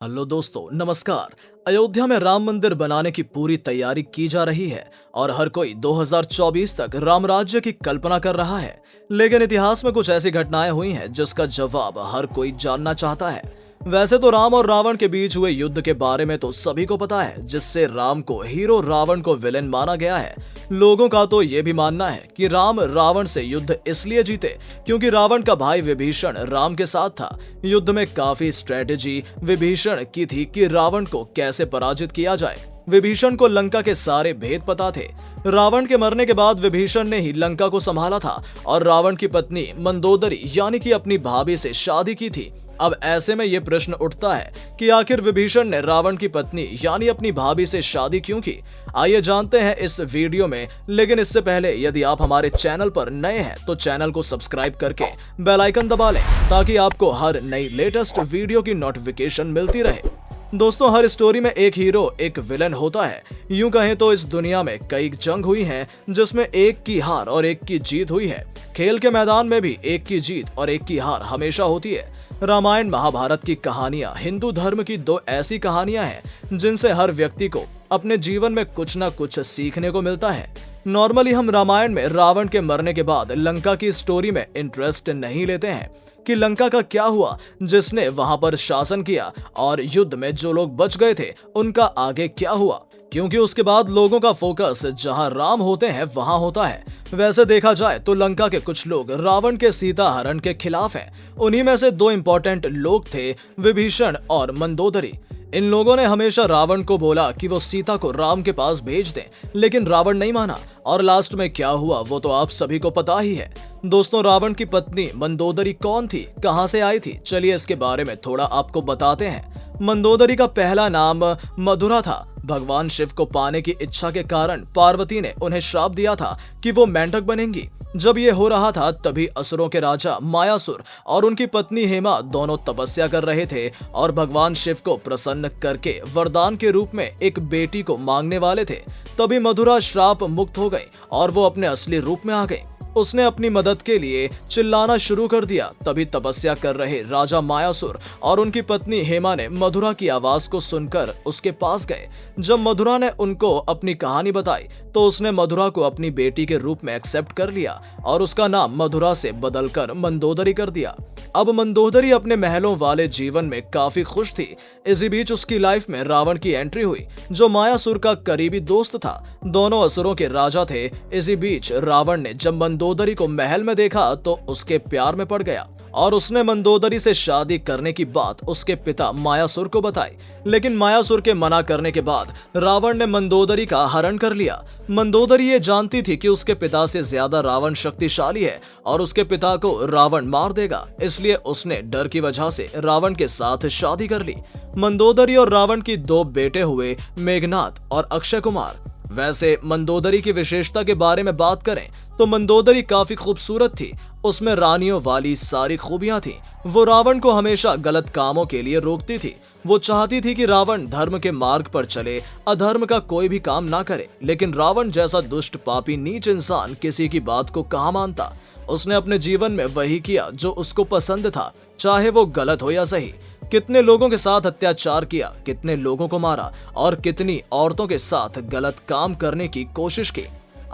Hello दोस्तों, नमस्कार। अयोध्या में राम मंदिर बनाने की पूरी तैयारी की जा रही है और हर कोई 2024 तक राम राज्य की कल्पना कर रहा है। लेकिन इतिहास में कुछ ऐसी घटनाएं हुई हैं जिसका जवाब हर कोई जानना चाहता है। वैसे तो राम और रावण के बीच हुए युद्ध के बारे में तो सभी को पता है, जिससे राम को हीरो, रावण को विलेन माना गया है। लोगों का तो ये भी मानना है कि राम रावण से युद्ध इसलिए जीते क्योंकि रावण का भाई विभीषण राम के साथ था। युद्ध में काफी स्ट्रेटेजी विभीषण की थी कि रावण को कैसे पराजित किया जाए। विभीषण को लंका के सारे भेद पता थे। रावण के मरने के बाद विभीषण ने ही लंका को संभाला था और रावण की पत्नी मंदोदरी यानी कि अपनी भाभी से शादी की थी। अब ऐसे में ये प्रश्न उठता है कि आखिर विभीषण ने रावण की पत्नी यानी अपनी भाभी से शादी क्यों की। आइए जानते हैं इस वीडियो में। लेकिन इससे पहले यदि आप हमारे चैनल पर नए हैं तो चैनल को सब्सक्राइब करके बेल आइकन दबा लें ताकि आपको हर नई लेटेस्ट वीडियो की नोटिफिकेशन मिलती रहे। दोस्तों, हर स्टोरी में एक हीरो एक विलन होता है। यूं कहें तो इस दुनिया में कई जंग हुई हैं जिसमें एक की हार और एक की जीत हुई है। खेल के मैदान में भी एक की जीत और एक की हार हमेशा होती है। रामायण महाभारत की कहानियां हिंदू धर्म की दो ऐसी कहानियां हैं जिनसे हर व्यक्ति को अपने जीवन में कुछ न कुछ सीखने को मिलता है। नॉर्मली हम रामायण में रावण के मरने के बाद लंका की स्टोरी में इंटरेस्ट नहीं लेते हैं कि लंका का क्या हुआ, जिसने वहां पर शासन किया, और युद्ध में जो लोग बच गए थे उनका आगे क्या हुआ, क्योंकि उसके बाद लोगों का फोकस जहां राम होते हैं वहां होता है। वैसे देखा जाए तो लंका के कुछ लोग रावण के सीता हरण के खिलाफ हैं। उन्हीं में से दो इंपॉर्टेंट लोग थे, विभीषण और मंदोदरी। इन लोगों ने हमेशा रावण को बोला कि वो सीता को राम के पास भेज दें, लेकिन रावण नहीं माना और लास्ट में क्या हुआ वो तो आप सभी को पता ही है। दोस्तों, रावण की पत्नी मंदोदरी कौन थी, कहां से आई थी, चलिए इसके बारे में थोड़ा आपको बताते हैं। मंदोदरी का पहला नाम मधुरा था। भगवान शिव को पाने की इच्छा के कारण पार्वती ने उन्हें श्राप दिया था कि वो मेंढक बनेंगी। जब ये हो रहा था तभी असुरों के राजा मायासुर और उनकी पत्नी हेमा दोनों तपस्या कर रहे थे और भगवान शिव को प्रसन्न करके वरदान के रूप में एक बेटी को मांगने वाले थे। तभी मधुरा श्राप मुक्त हो गई और वो अपने असली रूप में आ गई। उसने अपनी मदद के लिए चिल्लाना शुरू कर दिया। तभी तपस्या कर रहे राजा मायासुर और उनकी पत्नी हेमा ने मधुरा की आवाज को सुनकर उसके पास गए। जब मधुरा ने उनको अपनी कहानी बताई तो उसने मधुरा को अपनी बेटी के रूप में एक्सेप्ट कर लिया और उसका नाम मधुरा से बदलकर मंदोदरी कर दिया। अब मंदोदरी अपने महलों वाले जीवन में काफी खुश थी। इसी बीच उसकी लाइफ में रावण की एंट्री हुई, जो मायासुर का करीबी दोस्त था। दोनों असुरों के राजा थे। इसी बीच रावण ने जब मंदोदरी को महल में देखा तो उसके प्यार में पड़ गया और उसने मंदोदरी से शादी करने की बात उसके पिता मायासुर को बताई। लेकिन मायासुर के मना करने के बाद रावण ने मंदोदरी का हरण कर लिया। मंदोदरी ये जानती थी कि उसके पिता से ज्यादा रावण शक्तिशाली है और उसके पिता को रावण मार देगा, इसलिए उसने डर की वजह से रावण के साथ शादी कर ली। मंदोदरी और रावण की दो बेटे हुए, मेघनाद और अक्षय कुमार। वैसे मंदोदरी की विशेषता के बारे में बात करें तो मंदोदरी काफी खूबसूरत थी। उसमें रानियों वाली सारी खूबियां थी। वो रावण को हमेशा गलत कामों के लिए रोकती थी। वो चाहती थी कि रावण धर्म के मार्ग पर चले, अधर्म का कोई भी काम ना करे। लेकिन रावण जैसा दुष्ट, पापी, नीच इंसान किसी की बात को कहाँ मानता। उसने अपने जीवन में वही किया जो उसको पसंद था, चाहे वो गलत हो या सही। कितने लोगों के साथ अत्याचार किया, कितने लोगों को मारा और कितनी औरतों के साथ गलत काम करने की कोशिश की।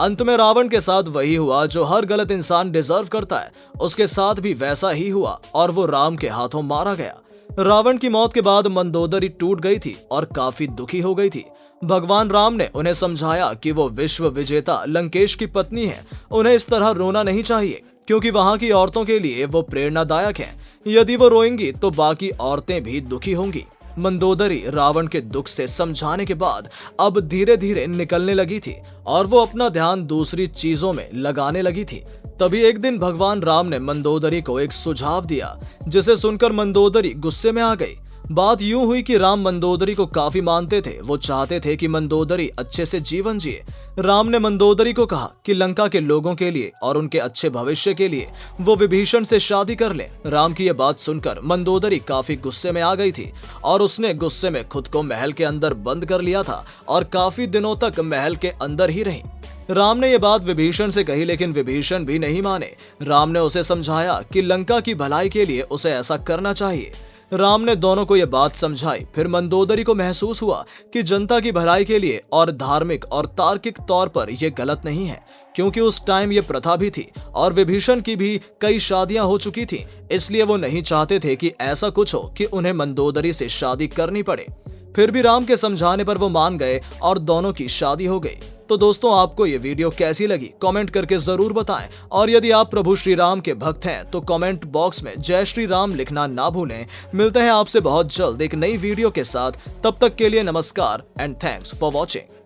अंत में रावण के साथ वही हुआ जो हर गलत इंसान डिजर्व करता है। उसके साथ भी वैसा ही हुआ और वो राम के हाथों मारा गया। रावण की मौत के बाद मंदोदरी टूट गई थी और काफी दुखी हो गई थी। भगवान राम ने उन्हें समझाया कि वो विश्व विजेता लंकेश की पत्नी है। उन्हें इस तरह रोना नहीं चाहिए क्योंकि वहां की औरतों के लिए वो प्रेरणादायक है। यदि वो रोएंगी तो बाकी औरतें भी दुखी होंगी। मंदोदरी रावण के दुख से समझाने के बाद अब धीरे धीरे निकलने लगी थी और वो अपना ध्यान दूसरी चीजों में लगाने लगी थी। तभी एक दिन भगवान राम ने मंदोदरी को एक सुझाव दिया, जिसे सुनकर मंदोदरी गुस्से में आ गई। बात यूं हुई कि राम मंदोदरी को काफी मानते थे। वो चाहते थे कि मंदोदरी अच्छे से जीवन जिए। राम ने मंदोदरी को कहा कि लंका के लोगों के लिए और उनके अच्छे भविष्य के लिए वो विभीषण से शादी कर ले। राम की ये बात सुनकर मंदोदरी काफी गुस्से में आ गई थी और उसने गुस्से में खुद को महल के अंदर बंद कर लिया था और काफी दिनों तक महल के अंदर ही रही। राम ने ये बात विभीषण से कही, लेकिन विभीषण भी नहीं माने। राम ने उसे समझाया कि लंका की भलाई के लिए उसे ऐसा करना चाहिए। राम ने दोनों को यह बात समझाई। फिर मंदोदरी को महसूस हुआ कि जनता की भलाई के लिए और धार्मिक और तार्किक तौर पर यह गलत नहीं है, क्योंकि उस टाइम ये प्रथा भी थी और विभीषण की भी कई शादियां हो चुकी थी। इसलिए वो नहीं चाहते थे कि ऐसा कुछ हो कि उन्हें मंदोदरी से शादी करनी पड़े। फिर भी राम के समझाने पर वो मान गए और दोनों की शादी हो गई। तो दोस्तों, आपको ये वीडियो कैसी लगी कमेंट करके जरूर बताएं, और यदि आप प्रभु श्री राम के भक्त हैं तो कमेंट बॉक्स में जय श्री राम लिखना ना भूलें। मिलते हैं आपसे बहुत जल्द एक नई वीडियो के साथ। तब तक के लिए नमस्कार एंड थैंक्स फॉर वॉचिंग।